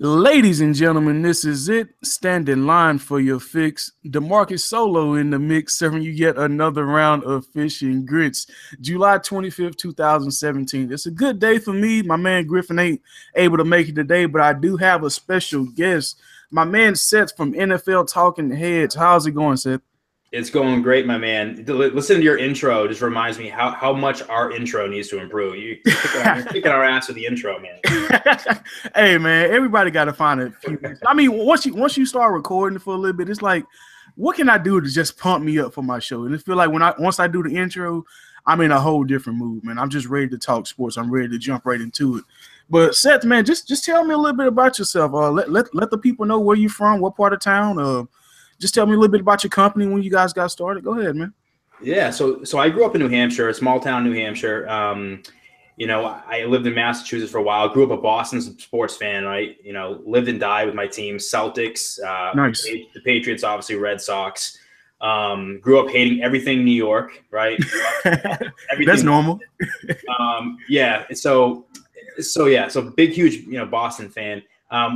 Ladies and gentlemen, this is it. Stand in line for your fix. DeMarcus Solo in the mix, serving you yet another round of Fish and Grits. July 25th, 2017. It's a good day for me. My man Griffin ain't able to make it today, but I do have a special guest. My man Seth from NFL Talking Heads. How's it going, Seth? It's going great, my man. Listen to your intro. Just reminds me how much our intro needs to improve. You're kicking our ass with the intro, man. Hey, man, everybody got to find a few. I mean, once you start recording for a little bit, it's like, what can I do to just pump me up for my show? And it feel like once I do the intro, I'm in a whole different mood, man. I'm just ready to talk sports. I'm ready to jump right into it. But Seth, man, just tell me a little bit about yourself. Let the people know where you're from, what part of town. Just tell me a little bit about your company when you guys got started. Go ahead, man. Yeah, so I grew up in New Hampshire, a small town, New Hampshire. I lived in Massachusetts for a while. Grew up a Boston sports fan, right? Lived and died with my team, Celtics. Nice. The Patriots, obviously, Red Sox. Grew up hating everything New York, right? That's normal. Yeah. So big, huge, Boston fan.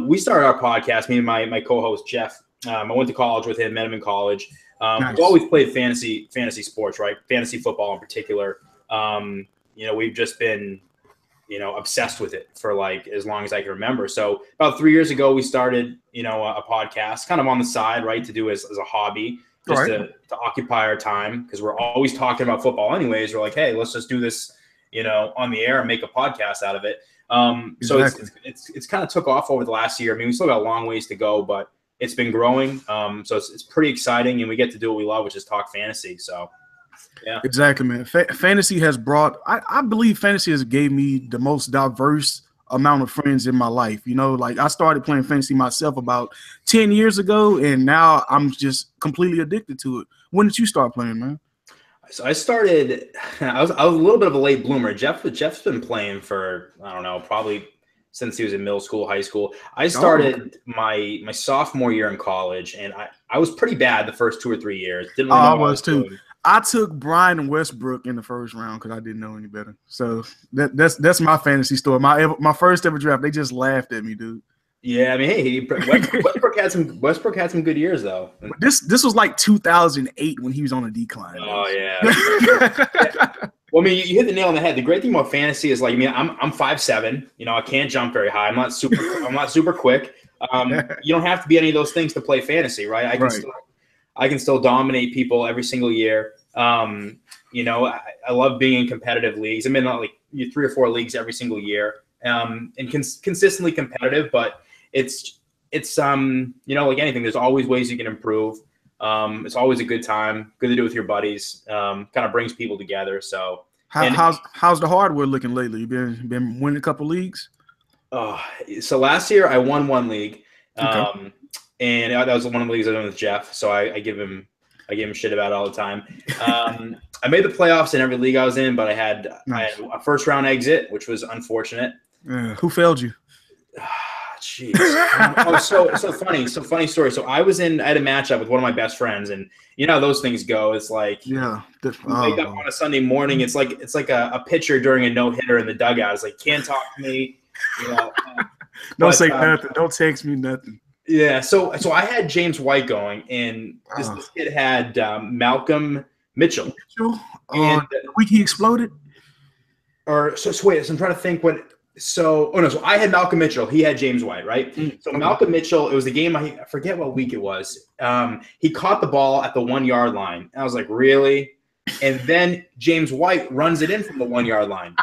We started our podcast, me and my co-host Jeff. I went to college with him, met him in college. Nice. We've always played fantasy sports, right? Fantasy football in particular. We've just been, obsessed with it for like as long as I can remember. So about 3 years ago, we started, a podcast kind of on the side, right, to do as a hobby, just Right. to occupy our time because we're always talking about football anyways. We're like, hey, let's just do this, on the air and make a podcast out of it. So Exactly. it's kind of took off over the last year. I mean, we still got a long ways to go, but it's been growing. So it's pretty exciting, and we get to do what we love, which is talk fantasy. So, yeah. Exactly, man. Fantasy has brought – I believe fantasy has gave me the most diverse amount of friends in my life. Like I started playing fantasy myself about 10 years ago, and now I'm just completely addicted to it. When did you start playing, man? So I started – I was a little bit of a late bloomer. Jeff's been playing for, I don't know, probably – since he was in middle school, high school. I started my sophomore year in college, and I was pretty bad the first 2 or 3 years. Didn't really know I what was too. doing. I took Brian Westbrook in the first round because I didn't know any better. So that's my fantasy story. My first ever draft, they just laughed at me, dude. Yeah, I mean, hey, Westbrook had some good years though. But this was like 2008 when he was on a decline. Oh yeah. Well, I mean, you hit the nail on the head. The great thing about fantasy is like, I mean, I'm 5'7". I can't jump very high. I'm not super quick. You don't have to be any of those things to play fantasy, right? I can still dominate people every single year. I love being in competitive leagues. I'm in like 3 or 4 leagues every single year, and consistently competitive. But it's like anything. There's always ways you can improve. It's always a good time. Good to do with your buddies. Kind of brings people together. So how's the hardware looking lately? You been winning a couple leagues? So last year I won 1 league. Okay. And that was one of the leagues I done with Jeff. So I give him shit about it all the time. I made the playoffs in every league I was in, but I had a first round exit, which was unfortunate. Who failed you? Jeez. So funny. So funny story. So I had a matchup with one of my best friends, and how those things go. It's like you wake up on a Sunday morning. It's like a pitcher during a no-hitter in the dugout. It's like, can't talk to me. Don't say nothing. Don't text me nothing. Yeah. So I had James White going, and this kid had Malcolm Mitchell. And the week he exploded? So I'm trying to think what. So I had Malcolm Mitchell. He had James White, right? So Malcolm Mitchell, it was the game. I forget what week it was. He caught the ball at the 1 yard line. I was like, really? And then James White runs it in from the 1 yard line.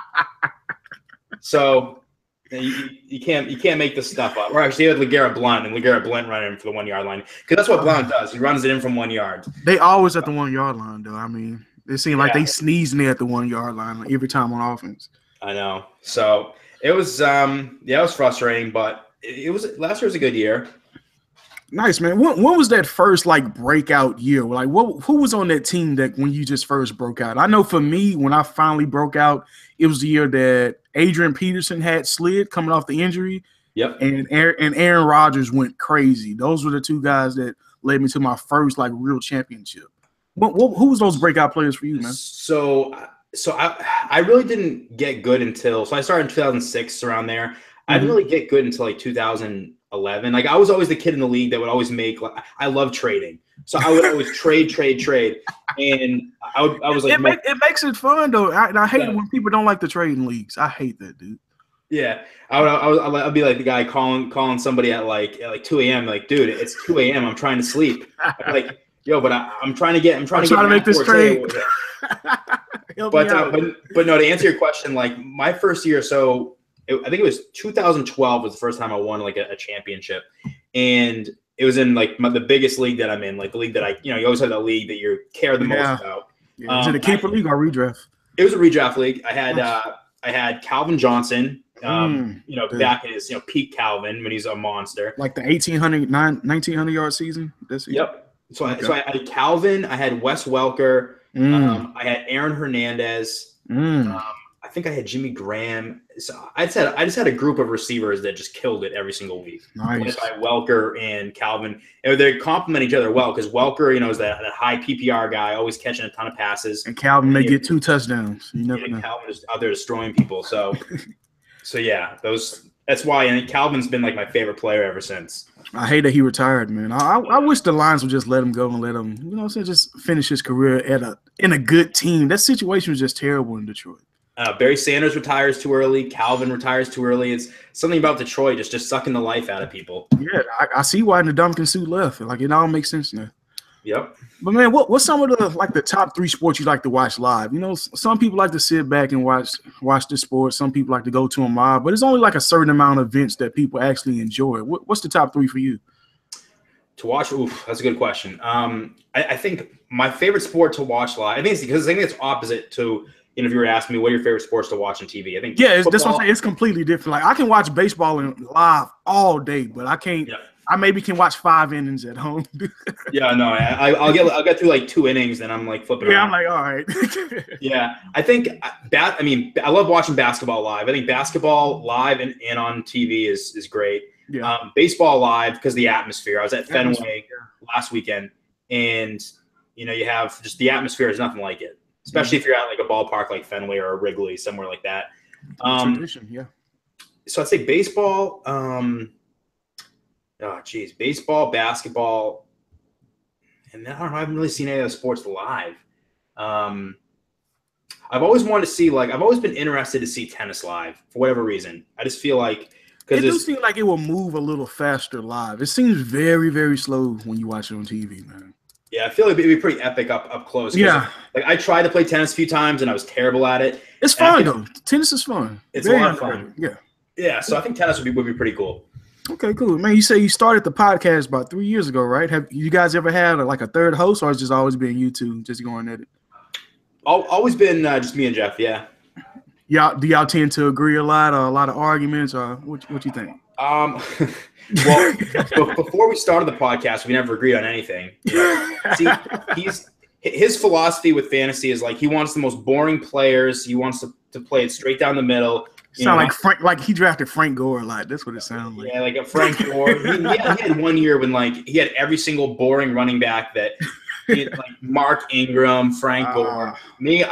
So you can't make this stuff up. Or actually, he had LeGarrette Blount, and LeGarrette Blount running in for the 1 yard line because that's what Blount does. He runs it in from 1 yard. They always at the 1 yard line, though. I mean, it seemed like they sneezing there at the 1 yard line every time on offense. I know. So. It was it was frustrating, but it was last year was a good year. Nice, man. When was that first breakout year? Like, who was on that team that when you just first broke out? I know for me, when I finally broke out, it was the year that Adrian Peterson had slid coming off the injury. Yep. And Aaron Rodgers went crazy. Those were the two guys that led me to my first real championship. Who was those breakout players for you, man? So I really didn't get good until – so I started in 2006 around there. I didn't really get good until 2000 11. Like I was always the kid in the league that would always make. Like, I love trading, so I would always trade, and I was like, it makes it fun though. I hate it when people don't like the trading leagues. I hate that, dude. Yeah, I'd be like the guy calling somebody at like 2 a.m. Like, dude, it's 2 a.m. I'm trying to sleep. I'm like, yo, but I'm trying to make this trade. But no, to answer your question, like my first year, so I think it was 2012 was the first time I won like a championship, and it was in like the biggest league that I'm in, like the league that you always have that league that you care the most about. Yeah. Is it a keeper league or redraft? It was a redraft league. I had Calvin Johnson. Back in his peak Calvin when he's a monster, like the 1900 yard season. Yep. So I had Calvin. I had Wes Welker. I had Aaron Hernandez. I think I had Jimmy Graham. So I just had a group of receivers that just killed it every single week. Nice. By Welker and Calvin, and they complement each other well because Welker, is that high PPR guy, always catching a ton of passes. And Calvin may get 2 touchdowns. You never know. Calvin is out there destroying people. So. So yeah, that's why, and Calvin's been like my favorite player ever since. I hate that he retired, man. I wish the Lions would just let him go and let him, just finish his career in a good team. That situation was just terrible in Detroit. Barry Sanders retires too early. Calvin retires too early. It's something about Detroit just sucking the life out of people. Yeah, I see why the Ndamukong Suh left. Like it all makes sense now. Yep. But man, what's some of the top 3 sports you like to watch live? Some people like to sit back and watch the sport. Some people like to go to them live, but it's only like a certain amount of events that people actually enjoy. What's the top 3 for you? To watch, that's a good question. I think my favorite sport to watch live, I think it's opposite to if you were to ask me what are your favorite sports to watch on TV. I think that's what I'm saying. It's completely different. Like I can watch baseball live all day, but I can't. Yeah. I maybe can watch 5 innings at home. Yeah, no, I'll get through like 2 innings, and I'm like flipping around. I'm like, all right. Yeah, I think I love watching basketball live. I think basketball live and on TV is great. Yeah. Baseball live because the atmosphere. I was at Fenway last weekend, and you have just the atmosphere is nothing like it, especially if you're at like a ballpark like Fenway or a Wrigley, somewhere like that. Tradition, yeah. So I'd say baseball. Baseball, basketball, and I don't know. I haven't really seen any of the sports live. I've always wanted to see, I've always been interested to see tennis live for whatever reason. I just feel like it does seem like it will move a little faster live. It seems very, very slow when you watch it on TV, man. Yeah, I feel like it'd be pretty epic up close. Yeah, I tried to play tennis a few times and I was terrible at it. It's fun though. Tennis is fun. It's a lot of fun. Yeah. Yeah, so I think tennis would be pretty cool. Okay, cool. Man, you say you started the podcast about 3 years ago, right? Have you guys ever had a third host, or has it just always been you two just going at it? Always been just me and Jeff, yeah. Do y'all tend to agree a lot of arguments, or what you think? Well, before we started the podcast, we never agreed on anything. See, his philosophy with fantasy is he wants the most boring players. He wants to play it straight down the middle. Sound like Frank, like he drafted Frank Gore a lot. That's what it sounds like. Yeah, like a Frank Gore. he had 1 year when he had every single boring running back that he had, Mark Ingram, Frank Gore. Me,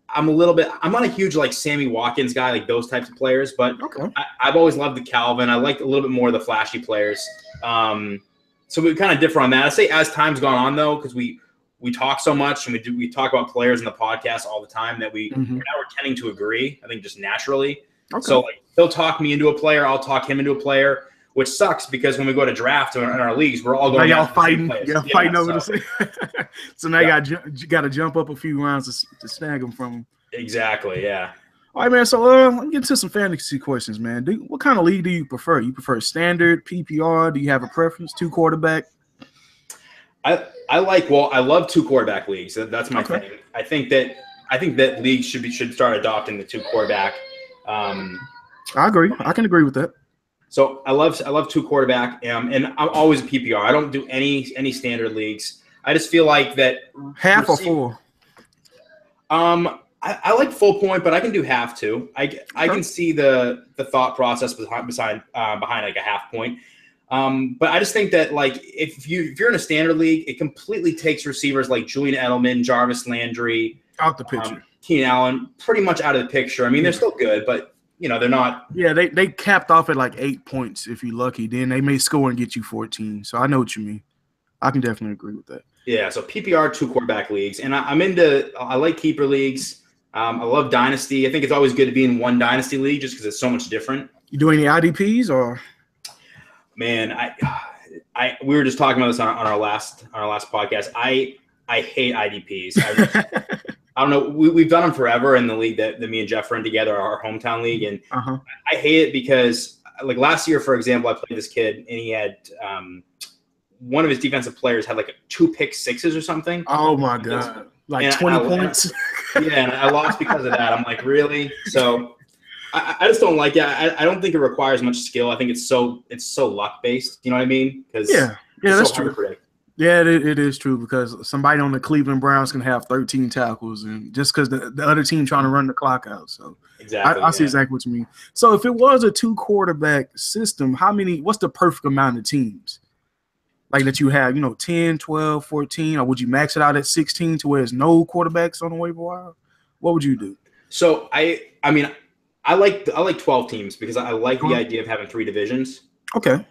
I'm not a huge Sammy Watkins guy, like those types of players, but okay. I've always loved the Calvin. I liked a little bit more of the flashy players. So we kind of differ on that. I say as time's gone on though, because we talk so much and we talk about players in the podcast all the time that now we're tending to agree. I think just naturally. Okay. So he'll talk me into a player, I'll talk him into a player, which sucks because when we go to draft in our leagues, we're all going. Now y'all fighting. Y'all fighting over the same. So now you got to jump up a few rounds to snag them from him. Exactly. Yeah. All right, man. So let me get into some fantasy questions, man. What kind of league do you prefer? You prefer standard, PPR? Do you have a preference? 2 quarterback? I love 2 quarterback leagues. That's my thing. I think that leagues should start adopting the 2 quarterback. I agree. I can agree with that. So I love 2 quarterback, and I'm always a PPR. I don't do any standard leagues. I just feel like that half or full. I like full point, but I can do half too. I can see the thought process behind like a half point. But I just think that if you're in a standard league, it completely takes receivers like Julian Edelman, Jarvis Landry out the picture. Keenan Allen pretty much out of the picture. I mean, they're still good, but they're not. Yeah, they capped off at like 8 points if you're lucky. Then they may score and get you 14. So I know what you mean. I can definitely agree with that. Yeah, so PPR 2 quarterback leagues, and I like keeper leagues. I love dynasty. I think it's always good to be in one dynasty league just because it's so much different. You do any IDPs or? Man, we were just talking about this on our last podcast. I hate IDPs. I don't know. We've done them forever in the league that me and Jeff run together, our hometown league, and I hate it because, like last year, for example, I played this kid and he had one of his defensive players had like 2 pick sixes or something. Oh my god! Like 20 points. And I lost because of that. I'm like, really? So I just don't like it. I don't think it requires much skill. I think it's so luck based. You know what I mean? Because that's true. Yeah, it is true because somebody on the Cleveland Browns can have 13 tackles, and just because the other team trying to run the clock out. So exactly, I see exactly what you mean. So if it was a 2-quarterback system, what's the perfect amount of teams? Like that you have, 10, 12, 14, or would you max it out at 16 to where there's no quarterbacks on the waiver wire? What would you do? So I like 12 teams because I like the idea of having 3 divisions. Okay.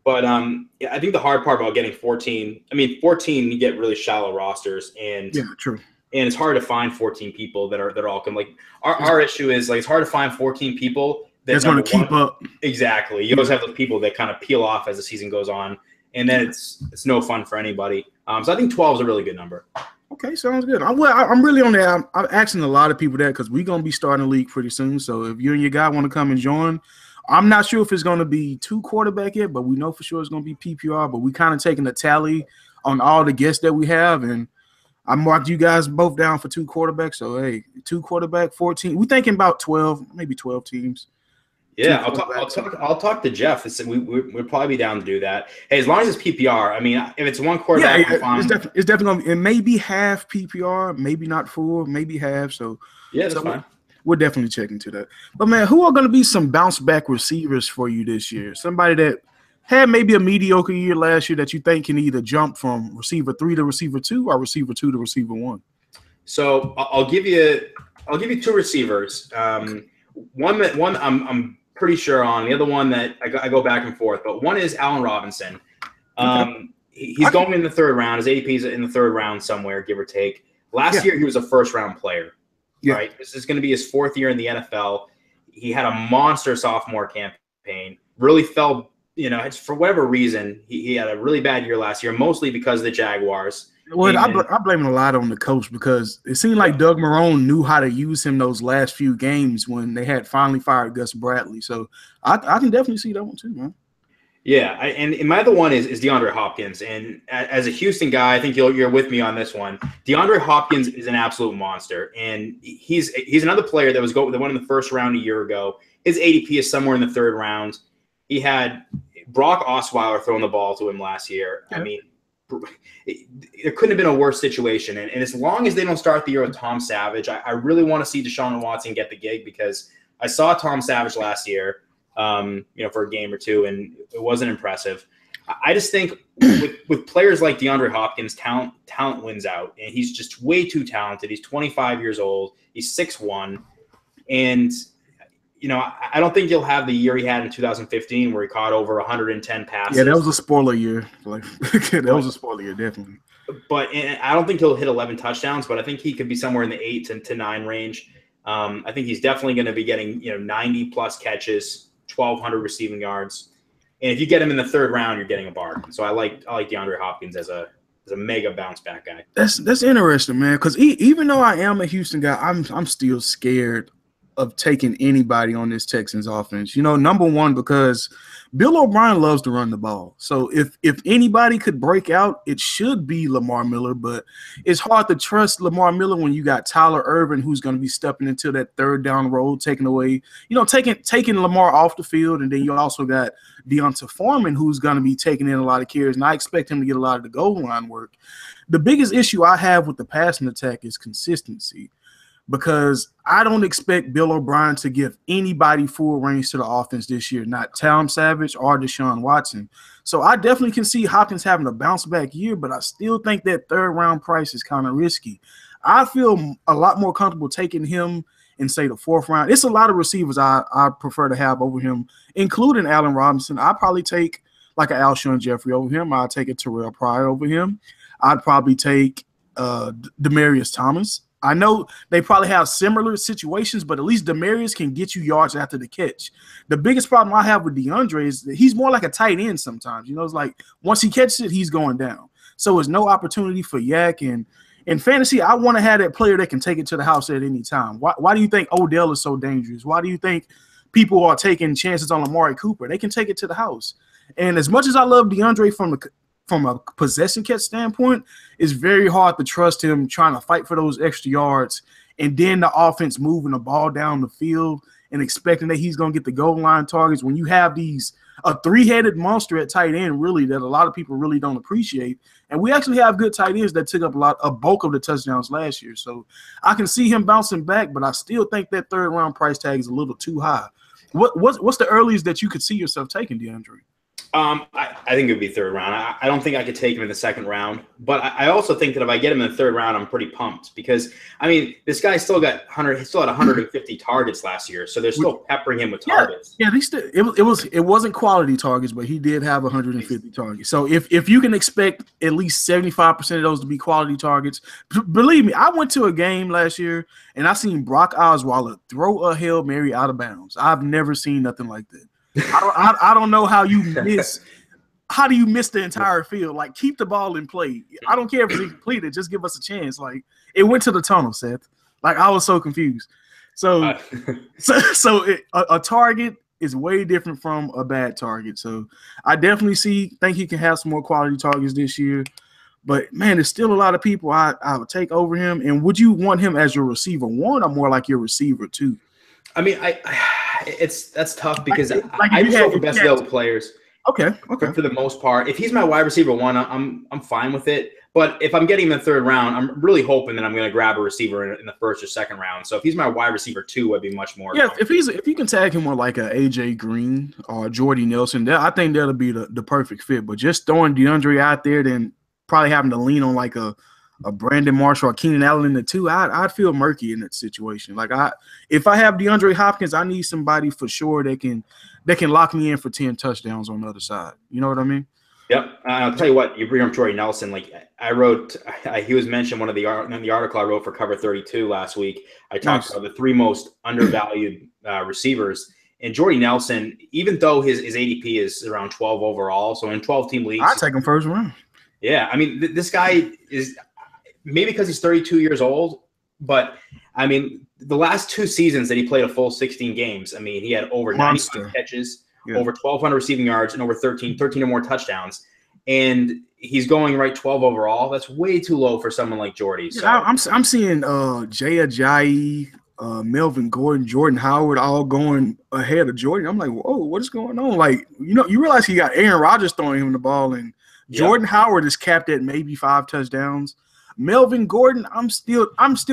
But I think the hard part about getting 14, 14 you get really shallow rosters, and true. And it's hard to find 14 people that are all like our issue is like it's hard to find 14 people that's going to keep up. Exactly. You always have those people that kind of peel off as the season goes on, and then it's no fun for anybody. So I think 12 is a really good number. Okay, sounds good. I'm really on that. I'm asking a lot of people that because we're going to be starting a league pretty soon. So if you and your guy want to come and join, I'm not sure if it's going to be 2 quarterback yet, but we know for sure it's going to be PPR. But we kind of taking a tally on all the guests that we have, and I marked you guys both down for 2 quarterbacks. So, hey, 2 quarterback, 14. We're thinking about 12, maybe 12 teams. Yeah, I'll talk to Jeff. We'd probably be down to do that. Hey, as long as it's PPR, if it's 1 quarterback, it's definitely it may be half PPR, maybe not full, maybe half. So that's fine. We'll definitely check into that. But man, who are going to be some bounce back receivers for you this year? Somebody that had maybe a mediocre year last year that you think can either jump from receiver 3 to receiver 2 or receiver 2 to receiver 1. So I'll give you 2 receivers. One I'm pretty sure on. The other one that I go back and forth, but one is Allen Robinson. He's going in the 3rd round. His ADP is in the 3rd round somewhere, give or take. Last year he was a 1st-round player. Yeah. Right. This is going to be his 4th year in the NFL. He had a monster sophomore campaign. Really fell, for whatever reason, he had a really bad year last year, mostly because of the Jaguars. Well, I blame it a lot on the coach because it seemed like Doug Marrone knew how to use him those last few games when they had finally fired Gus Bradley. So I can definitely see that one too, man. Yeah, and my other one is DeAndre Hopkins. And as a Houston guy, I think you're with me on this one. DeAndre Hopkins is an absolute monster, and he's another player that went in the 1st round a year ago. His ADP is somewhere in the 3rd round. He had Brock Osweiler throwing the ball to him last year. Yeah. It couldn't have been a worse situation. And as long as they don't start the year with Tom Savage, I really want to see Deshaun Watson get the gig because I saw Tom Savage last year. For a game or 2, and it wasn't impressive. I just think with players like DeAndre Hopkins, talent wins out, and he's just way too talented. He's 25 years old. He's 6'1", and I don't think he'll have the year he had in 2015 where he caught over 110 passes. Yeah, that was a spoiler year. That was a spoiler year, definitely. But I don't think he'll hit 11 touchdowns, but I think he could be somewhere in the 8 to 9 range. I think he's definitely going to be getting 90 plus catches. 1,200 receiving yards, and if you get him in the 3rd round, you're getting a bargain. So I like DeAndre Hopkins as a mega bounce back guy. That's interesting, man. Because even though I am a Houston guy, I'm still scared of taking anybody on this Texans offense. Number one, because Bill O'Brien loves to run the ball. So if anybody could break out, it should be Lamar Miller. But it's hard to trust Lamar Miller when you got Tyler Ervin, who's going to be stepping into that 3rd down road, taking Lamar off the field. And then you also got Deonta Foreman, who's going to be taking in a lot of carries. And I expect him to get a lot of the goal line work. The biggest issue I have with the passing attack is consistency. Because I don't expect Bill O'Brien to give anybody full range to the offense this year, not Tom Savage or Deshaun Watson. So I definitely can see Hopkins having a bounce back year, but I still think that 3rd round price is kind of risky. I feel a lot more comfortable taking him in, say, the 4th round. It's a lot of receivers I prefer to have over him, including Allen Robinson. I'd probably take like an Alshon Jeffrey over him. I'd take a Terrell Pryor over him. I'd probably take Demaryius Thomas. I know they probably have similar situations, but at least Demaryius can get you yards after the catch. The biggest problem I have with DeAndre is that he's more like a tight end sometimes. You know, it's like once he catches it, he's going down. So there's no opportunity for Yak. And in fantasy, I want to have that player that can take it to the house at any time. Why do you think Odell is so dangerous? Why do you think people are taking chances on Amari Cooper? They can take it to the house. And as much as I love DeAndre from a possession catch standpoint, it's very hard to trust him trying to fight for those extra yards and then the offense moving the ball down the field and expecting that he's going to get the goal line targets when you have a 3-headed monster at tight end, really, that a lot of people really don't appreciate. And we actually have good tight ends that took up a bulk of the touchdowns last year. So I can see him bouncing back, but I still think that 3rd-round price tag is a little too high. What's the earliest that you could see yourself taking DeAndre? I think it would be 3rd round. I don't think I could take him in the 2nd round, but I also think that if I get him in the 3rd round, I'm pretty pumped because I mean this guy still had 150 targets last year, so they're still peppering him with targets. Yeah, it wasn't quality targets, but he did have 150 targets. So if you can expect at least 75% of those to be quality targets, believe me, I went to a game last year and I seen Brock Osweiler throw a Hail Mary out of bounds. I've never seen nothing like that. I don't know how you miss. How do you miss the entire field? Like, keep the ball in play. I don't care if it's completed. Just give us a chance. Like, it went to the tunnel, Seth. Like, I was so confused. So a target is way different from a bad target. So I definitely think he can have some more quality targets this year. But man, there's still a lot of people I would take over him. And would you want him as your receiver 1 or more like your receiver 2? I mean, that's tough because I just go for best available players. Okay. For the most part, if he's my wide receiver 1, I'm fine with it. But if I'm getting him in the 3rd round, I'm really hoping that I'm going to grab a receiver in the 1st or 2nd round. So if he's my wide receiver 2, I'd be much more. Yeah, if you can tag him with like a AJ Green or Jordy Nelson, I think that'll be the perfect fit. But just throwing DeAndre out there, then probably having to lean on like a Brandon Marshall or Keenan Allen in the 2, I'd feel murky in that situation. Like if I have DeAndre Hopkins, I need somebody for sure that can lock me in for 10 touchdowns on the other side. You know what I mean? Yep. I'll tell you what, you bring up Jordy Nelson. Like he was mentioned in the article I wrote for Cover 32 last week. I talked about the 3 most undervalued receivers. And Jordy Nelson, even though his ADP is around 12 overall, so in 12-team leagues, I'd take him 1st round. Yeah. I mean, this guy is – maybe because he's 32 years old, but I mean, the last 2 seasons that he played a full 16 games, I mean, he had over 95 catches, over 1,200 receiving yards, and over 13 or more touchdowns. And he's going right 12 overall. That's way too low for someone like Jordy. So I'm seeing Jay Ajayi, Melvin Gordon, Jordan Howard all going ahead of Jordan. I'm like, whoa, what is going on? Like, you realize he got Aaron Rodgers throwing him the ball, and Jordan Howard is capped at maybe 5 touchdowns. Melvin Gordon, I'm still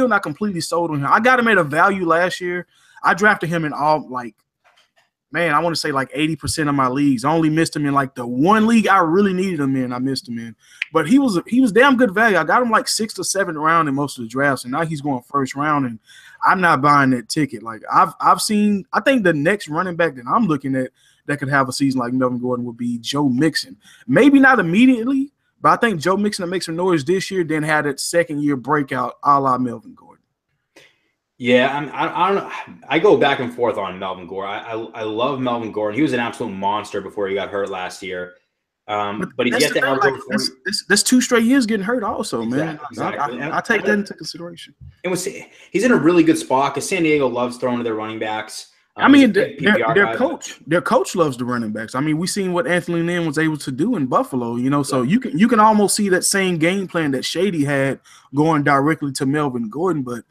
not completely sold on him. I got him at a value last year. I drafted him in all I want to say like 80% of my leagues. I only missed him in like the 1 league I really needed him in. I missed him in, but he was damn good value. I got him like 6th or 7th round in most of the drafts, and now he's going 1st round, and I'm not buying that ticket. Like I've seen, I think the next running back that I'm looking at that could have a season like Melvin Gordon would be Joe Mixon. Maybe not immediately. But I think Joe Mixon will make some noise this year, then had that 2nd-year breakout a la Melvin Gordon. Yeah, I don't know. I go back and forth on Melvin Gordon. I love Melvin Gordon. He was an absolute monster before he got hurt last year. But he's yet to average that's 2 straight years getting hurt also, man. Exactly. I take that into consideration. And he's in a really good spot because San Diego loves throwing to their running backs. I mean, their coach loves the running backs. I mean, we seen what Anthony Lynn was able to do in Buffalo, so you can almost see that same game plan that Shady had going directly to Melvin Gordon. But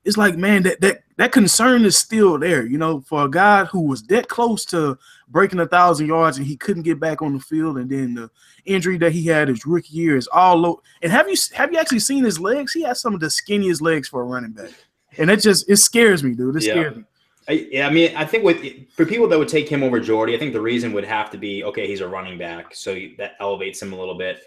it's like, man, that concern is still there, for a guy who was that close to breaking 1,000 yards and he couldn't get back on the field, and then the injury that he had his rookie year is all low. And have you actually seen his legs? He has some of the skinniest legs for a running back, and it scares me, dude. It scares me. I mean, I think for people that would take him over Jordy, I think the reason would have to be, okay, he's a running back, so that elevates him a little bit,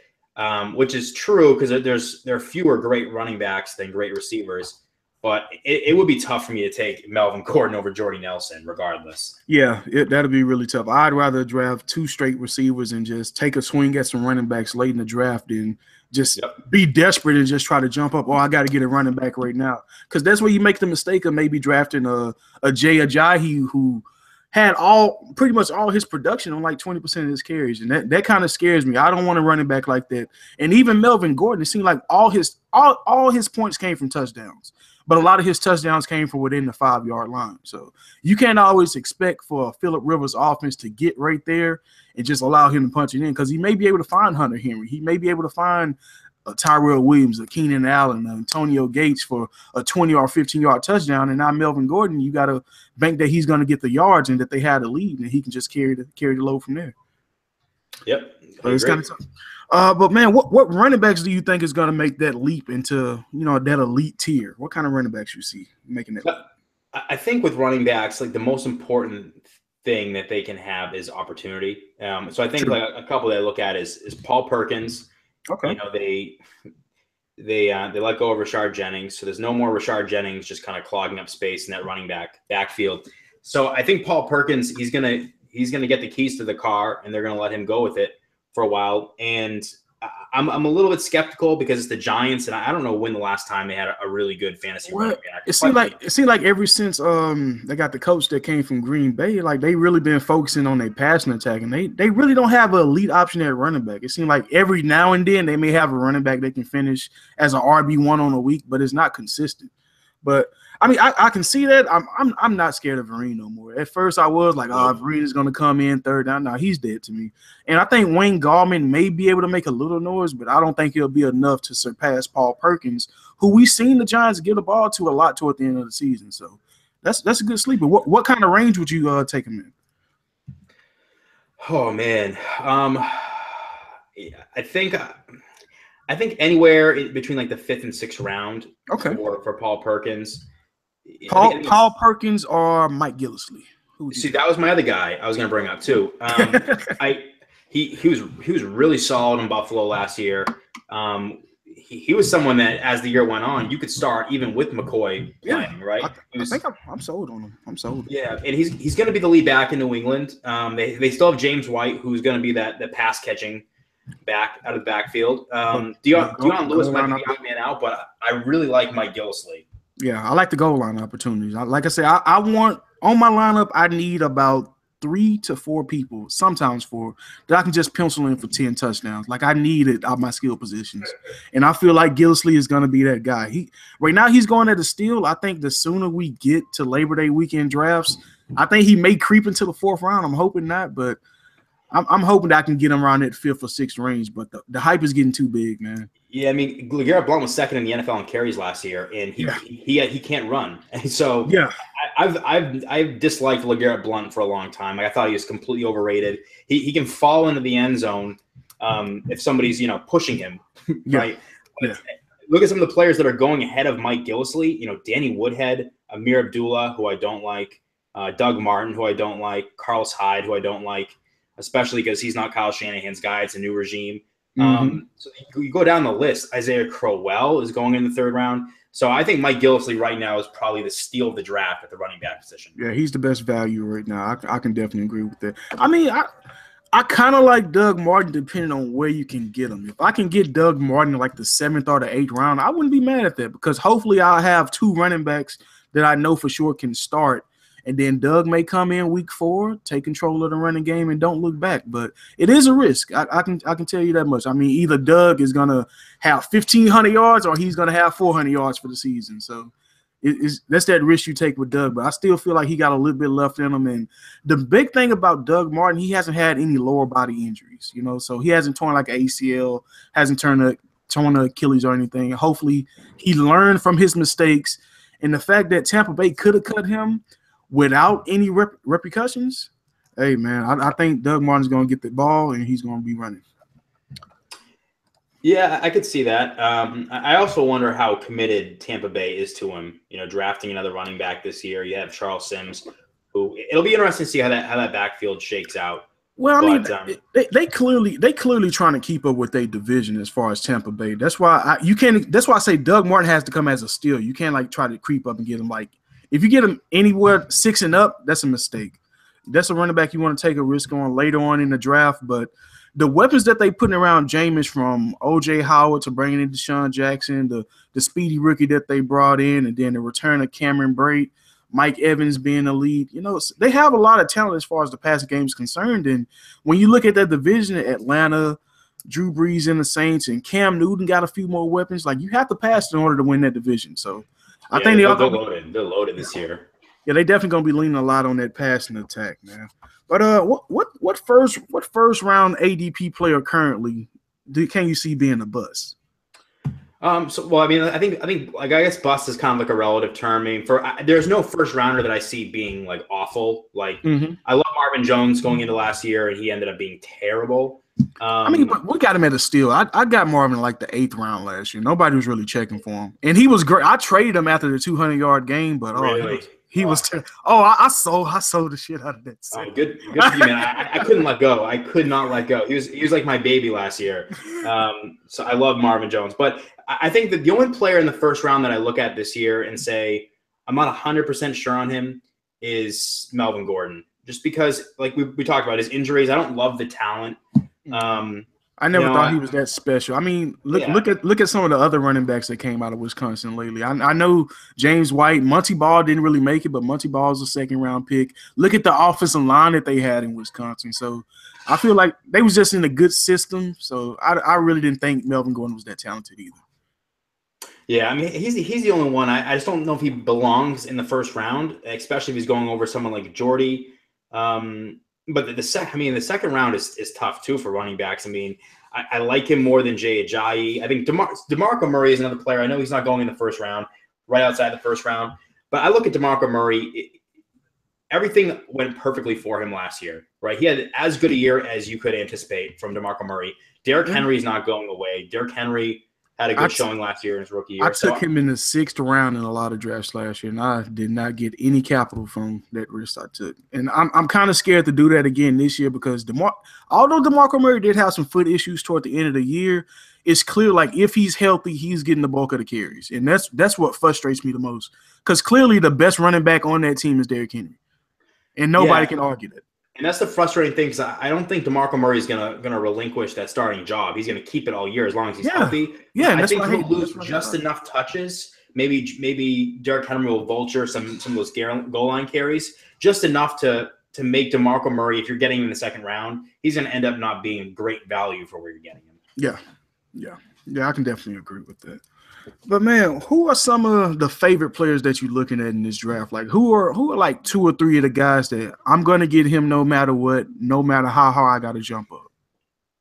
which is true because there are fewer great running backs than great receivers. But it would be tough for me to take Melvin Gordon over Jordy Nelson, regardless. Yeah, that'd be really tough. I'd rather draft 2 straight receivers and just take a swing at some running backs late in the draft than just be desperate and just try to jump up. Oh, I got to get a running back right now, because that's where you make the mistake of maybe drafting a Jay Ajayi who had pretty much all his production on like 20% of his carries, and that kind of scares me. I don't want a running back like that. And even Melvin Gordon, it seemed like all his points came from touchdowns. But a lot of his touchdowns came from within the 5-yard line. So you can't always expect for Phillip Rivers' offense to get right there and just allow him to punch it in, because he may be able to find Hunter Henry. He may be able to find Tyrell Williams, Keenan Allen, Antonio Gates for a 20 or 15-yard touchdown. And now Melvin Gordon, you got to bank that he's going to get the yards and that they had a lead, and he can just carry the load from there. Yep. So it's kind of tough. But man, what running backs do you think is going to make that leap into, that elite tier? What kind of running backs you see making that leap? I think with running backs, like the most important thing that they can have is opportunity. So I think like a couple that I look at is Paul Perkins. Okay. They let go of Rashard Jennings, so there's no more Rashard Jennings just kind of clogging up space in that running backfield. So I think Paul Perkins, he's gonna get the keys to the car, and they're gonna let him go with it for a while. And I'm a little bit skeptical because it's the Giants, and I don't know when the last time they had a really good fantasy running back. It seemed like ever since they got the coach that came from Green Bay, like they really been focusing on their passing attack, and they really don't have an elite option at running back. It seemed like every now and then they may have a running back that can finish as an RB1 on a week, but it's not consistent. But I mean, I can see that. I'm not scared of Vereen no more. At first, I was like, Vereen is going to come in third down. Now he's dead to me. And I think Wayne Gallman may be able to make a little noise, but I don't think he'll be enough to surpass Paul Perkins, who we've seen the Giants give the ball to a lot toward the end of the season. So that's a good sleeper. What kind of range would you take him in? Oh man, I think anywhere between like the 5th and 6th round. Okay. For Paul Perkins. Paul Perkins or Mike Gillislee? See, that was my other guy I was going to bring up too. He was really solid in Buffalo last year. He was someone that, as the year went on, you could start even with McCoy playing, right? I think I'm sold on him. I'm sold. Yeah, and he's going to be the lead back in New England. They still have James White, who's going to be that pass catching back out of the backfield. Dion Lewis might be the odd man out, but I really like Mike Gillislee. Yeah, I like the goal line opportunities. Like I said, I want on my lineup, I need about 3 to 4 people, sometimes 4, that I can just pencil in for 10 touchdowns. Like I need it out my skill positions. And I feel like Gillislee is going to be that guy. Right now he's going at a steal. I think the sooner we get to Labor Day weekend drafts, I think he may creep into the 4th round. I'm hoping not, but I'm hoping that I can get him around that 5th or 6th range, but the hype is getting too big, man. Yeah, I mean, LeGarrette Blount was 2nd in the NFL in carries last year, and he can't run. And so yeah, I've disliked LeGarrette Blount for a long time. Like, I thought he was completely overrated. He can fall into the end zone if somebody's pushing him, right? Yeah. Look at some of the players that are going ahead of Mike Gillislee. Danny Woodhead, Amir Abdullah, who I don't like, Doug Martin, who I don't like, Carlos Hyde, who I don't like, especially because he's not Kyle Shanahan's guy. It's a new regime. So you go down the list. Isaiah Crowell is going in the 3rd round. So I think Mike Gillislee right now is probably the steal of the draft at the running back position. Yeah, he's the best value right now. I can definitely agree with that. I mean, I kind of like Doug Martin depending on where you can get him. If I can get Doug Martin in like the 7th or the 8th round, I wouldn't be mad at that, because hopefully I'll have 2 running backs that I know for sure can start. And then Doug may come in week 4, take control of the running game, and don't look back. But it is a risk. I can tell you that much. I mean, either Doug is going to have 1,500 yards or he's going to have 400 yards for the season. So that's that risk you take with Doug. But I still feel like he got a little bit left in him. And the big thing about Doug Martin, he hasn't had any lower body injuries. So he hasn't torn like an ACL, hasn't torn an Achilles or anything. Hopefully he learned from his mistakes. And the fact that Tampa Bay could have cut him without any repercussions, hey, man, I think Doug Martin's going to get the ball and he's going to be running. Yeah, I could see that. I also wonder how committed Tampa Bay is to him, drafting another running back this year. You have Charles Sims, who it'll be interesting to see how that backfield shakes out Well, I mean, But they clearly trying to keep up with their division as far as Tampa Bay. That's why you can't. That's why I say Doug Martin has to come as a steal. You can't like try to creep up and get him like if you get him anywhere 6 and up, that's a mistake. That's a running back you want to take a risk on later on in the draft. But the weapons that they putting around Jameis, from O.J. Howard to bringing in Deshaun Jackson, the speedy rookie that they brought in, and then the return of Cameron Brate, Mike Evans being the lead, they have a lot of talent as far as the passing game is concerned. And when you look at that division, Atlanta, Drew Brees and the Saints, and Cam Newton got a few more weapons. Like, you have to pass in order to win that division. So I think they're loaded. They're loaded this year. Yeah, they definitely gonna be leaning a lot on that passing attack, man. But what first round ADP player currently can you see being a bust? I think like I guess bust is kind of like a relative term. I mean, there's no first rounder that I see being like awful. Like I love Marvin Jones going into last year, and he ended up being terrible. But we got him at a steal. I got Marvin like the 8th round last year. Nobody was really checking for him, and he was great. I traded him after the 200-yard game, but really? He was I sold the shit out of that. Oh, good for you, man. I couldn't let go. I could not let go. He was like my baby last year. So I love Marvin Jones. But I think that the only player in the first round that I look at this year and say I'm not 100% sure on him is Melvin Gordon. Just because, like we talked about, his injuries. I don't love the talent. I never thought he was that special. I mean, look at some of the other running backs that came out of Wisconsin lately. I know James White, Monty Ball didn't really make it, but Monty Ball's a 2nd-round pick. Look at the offensive line that they had in Wisconsin. So I feel like they was just in a good system. So I really didn't think Melvin Gordon was that talented either. Yeah, I mean, he's the only one. I just don't know if he belongs in the first round, especially if he's going over someone like Jordy. But the second round is tough too for running backs. I mean, I like him more than Jay Ajayi. I think DeMarco Murray is another player. I know he's not going in the first round, right outside the first round. But I look at DeMarco Murray. Everything went perfectly for him last year, right? He had as good a year as you could anticipate from DeMarco Murray. Derrick Henry's not going away. Derrick Henry had a good showing last year in his rookie year. I took him in the 6th round in a lot of drafts last year, and I did not get any capital from that risk I took. And I'm kind of scared to do that again this year because although DeMarco Murray did have some foot issues toward the end of the year, it's clear like if he's healthy, he's getting the bulk of the carries. And that's what frustrates me the most because clearly the best running back on that team is Derrick Henry, and nobody can argue that. And that's the frustrating thing because I don't think DeMarco Murray is gonna relinquish that starting job. He's gonna keep it all year as long as he's healthy. Yeah, I think he'll lose just enough touches. Maybe Derrick Henry will vulture some of those goal line carries, just enough to make DeMarco Murray. If you're getting him in the 2nd round, he's gonna end up not being great value for where you're getting him. Yeah, I can definitely agree with that. But man, who are some of the favorite players that you're looking at in this draft? Like who are like 2 or 3 of the guys that I'm gonna get him no matter what, no matter how hard I gotta jump up?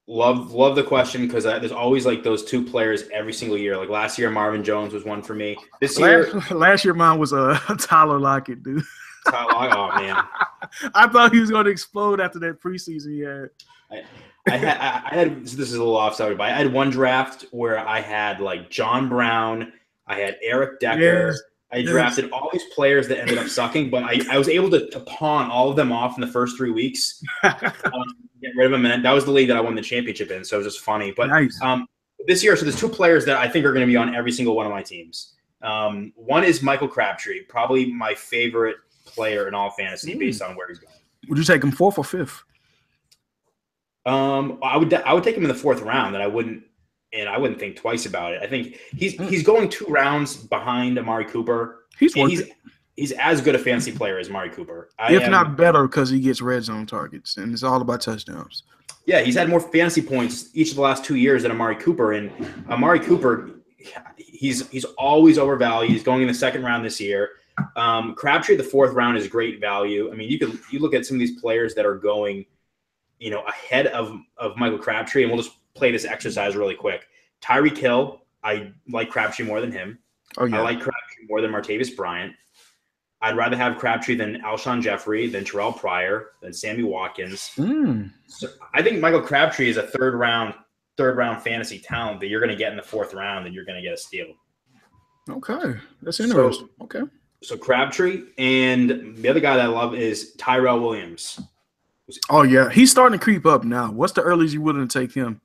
Love the question because there's always like those 2 players every single year. Like last year, Marvin Jones was one for me. This year, last year mine was Tyler Lockett, dude. Oh man, I thought he was gonna explode after that preseason he had. I had this is a little off subject, but I had one draft where I had like John Brown, I had Eric Decker. I drafted all these players that ended up sucking, but I was able to pawn all of them off in the first 3 weeks. Get rid of them, and that was the league that I won the championship in. So it was just funny. But this year, so there's 2 players that I think are going to be on every single one of my teams. One is Michael Crabtree, probably my favorite player in all fantasy based on where he's going. Would you take him 4th or 5th? I would take him in the 4th round, and I wouldn't think twice about it. I think he's going 2 rounds behind Amari Cooper. He's as good a fantasy player as Amari Cooper, if not better, because he gets red zone targets, and it's all about touchdowns. Yeah, he's had more fantasy points each of the last 2 years than Amari Cooper, and Amari Cooper, he's always overvalued. He's going in the 2nd round this year. Crabtree, the 4th round is great value. I mean, you look at some of these players that are going, ahead of Michael Crabtree, and we'll just play this exercise really quick. Tyreek Hill, I like Crabtree more than him. I like Crabtree more than Martavis Bryant. I'd rather have Crabtree than Alshon Jeffrey, than Terrell Pryor, than Sammy Watkins. So I think Michael Crabtree is a third round fantasy talent that you're going to get in the 4th round, and you're going to get a steal. Okay, that's interesting. So Crabtree, and the other guy that I love is Tyrell Williams. Oh yeah, he's starting to creep up now. What's the earliest you willing to take him?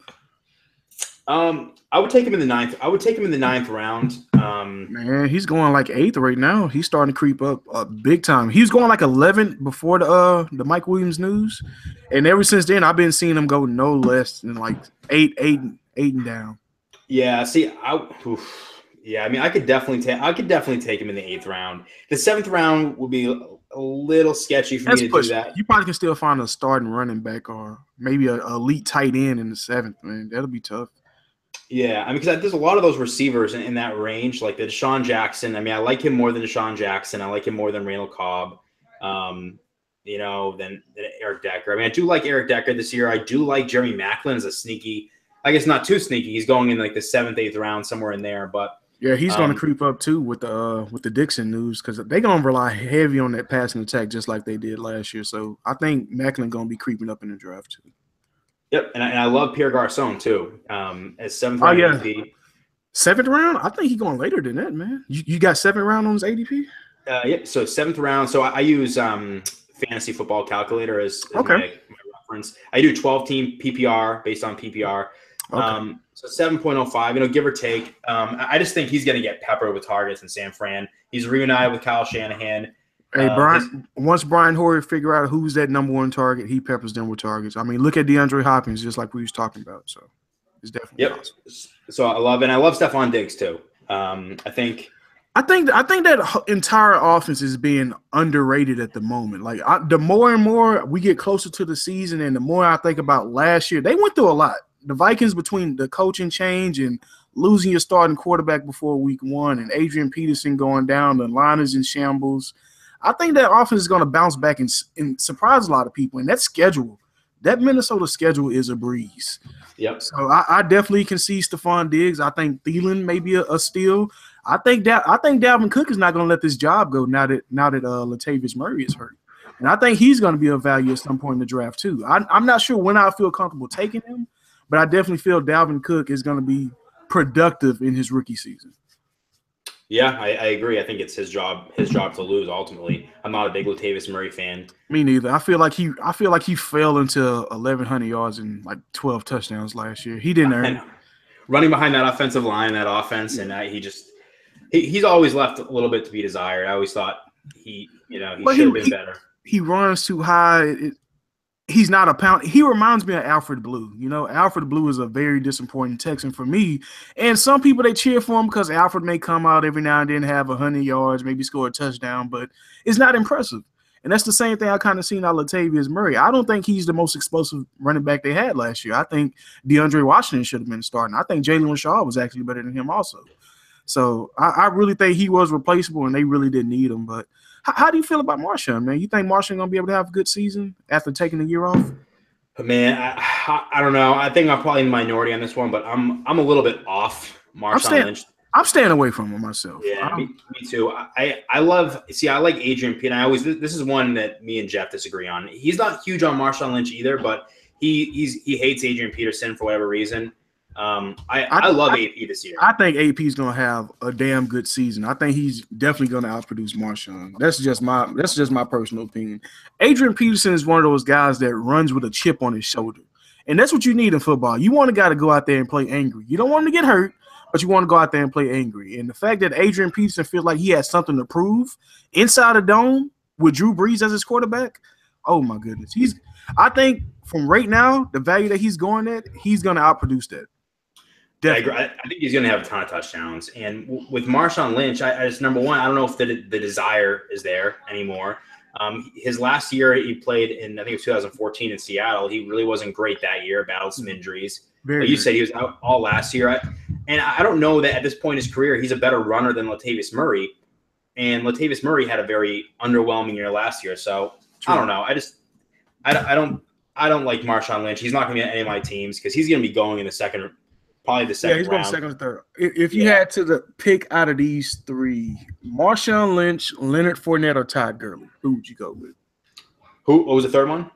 I would take him in the ninth. I would take him in the ninth round. Man, he's going like 8th right now. He's starting to creep up big time. He was going like 11th before the Mike Williams news, and ever since then, I've been seeing him go no less than like 8 and down. Yeah. See, I mean, I could definitely take him in the 8th round. The 7th round would be a little sketchy for me to do that. You probably can still find a starting running back or maybe an elite tight end in the 7th. Man, that'll be tough. Yeah, I mean, because there's a lot of those receivers in that range, like the Deshaun Jackson. I mean, I like him more than Deshaun Jackson. I like him more than Randall Cobb, than Eric Decker. I mean, I do like Eric Decker this year. I do like Jeremy Maclin as a sneaky, I guess not too sneaky. He's going in like the 7th, 8th round, somewhere in there. But yeah, he's going to creep up too with the Dixon news because they're going to rely heavy on that passing attack just like they did last year. So I think Maclin going to be creeping up in the draft too. Yep, and I love Pierre Garçon too as 7th round ADP. 7th round? I think he's going later than that, man. You got 7th round on his ADP? Yep. So 7th round. So I use Fantasy Football Calculator as my reference. I do 12-team PPR based on PPR. Okay. So 7.05, give or take. I just think he's going to get peppered with targets in San Fran. He's reunited with Kyle Shanahan. Hey, Brian. Once Brian Hoyer figure out who's that number one target, he peppers them with targets. I mean, look at DeAndre Hopkins, just like we was talking about. So it's definitely awesome. So I love it. And I love Stephon Diggs too. I think that entire offense is being underrated at the moment. Like the more and more we get closer to the season, and the more I think about last year, they went through a lot. The Vikings, between the coaching change and losing your starting quarterback before week 1, and Adrian Peterson going down, the line is in shambles. I think that offense is going to bounce back and surprise a lot of people. And that Minnesota schedule is a breeze. Yep. So I definitely can see Stephon Diggs. I think Thielen may be a steal. I think Dalvin Cook is not going to let this job go now that Latavius Murray is hurt. And I think he's going to be a value at some point in the draft too. I'm not sure when I feel comfortable taking him, but I definitely feel Dalvin Cook is going to be productive in his rookie season. Yeah, I agree. I think it's his job to lose ultimately. I'm not a big Latavius Murray fan. Me neither. I feel like he fell into 1,100 yards and like 12 touchdowns last year. He didn't earn it. Running behind that offensive line, that offense, and he's always left a little bit to be desired. I always thought he should have been better. He runs too high. He's not a pound. He reminds me of Alfred Blue. Alfred Blue is a very disappointing Texan for me. And some people, they cheer for him because Alfred may come out every now and then, have 100 yards, maybe score a touchdown, but it's not impressive. And that's the same thing I kind of seen out of Latavius Murray. I don't think he's the most explosive running back they had last year. I think DeAndre Washington should have been starting. I think Jalen Richard was actually better than him also. So I really think he was replaceable, and they really didn't need him. But how do you feel about Marshawn, man? You think Marshawn going to be able to have a good season after taking a year off? Man, I don't know. I think I'm probably in the minority on this one, but I'm a little bit off Marshawn Lynch. I'm staying away from him myself. Yeah, me too. I like Adrian Peterson. This is one that me and Jeff disagree on. He's not huge on Marshawn Lynch either, but he hates Adrian Peterson for whatever reason. I love AP this year. I think AP is going to have a damn good season. I think he's definitely going to outproduce Marshawn. That's just my personal opinion. Adrian Peterson is one of those guys that runs with a chip on his shoulder, and that's what you need in football. You want a guy to go out there and play angry. You don't want him to get hurt, but you want to go out there and play angry. And the fact that Adrian Peterson feels like he has something to prove inside a dome with Drew Brees as his quarterback, oh my goodness. I think from right now, the value that he's going at, he's going to outproduce that. I think he's going to have a ton of touchdowns. And with Marshawn Lynch, I just, number one, I don't know if the desire is there anymore. His last year he played in, I think it was 2014 in Seattle. He really wasn't great that year, battled some injuries. Like you said, he was out all last year. I don't know that at this point in his career, he's a better runner than Latavius Murray. And Latavius Murray had a very underwhelming year last year. So I don't know. I don't like Marshawn Lynch. He's not going to be on any of my teams because he's going to be going in the second. Probably the second round. Yeah, he's going second or third. If you had to pick out of these three, Marshawn Lynch, Leonard Fournette, or Todd Gurley, who would you go with? What was the third one?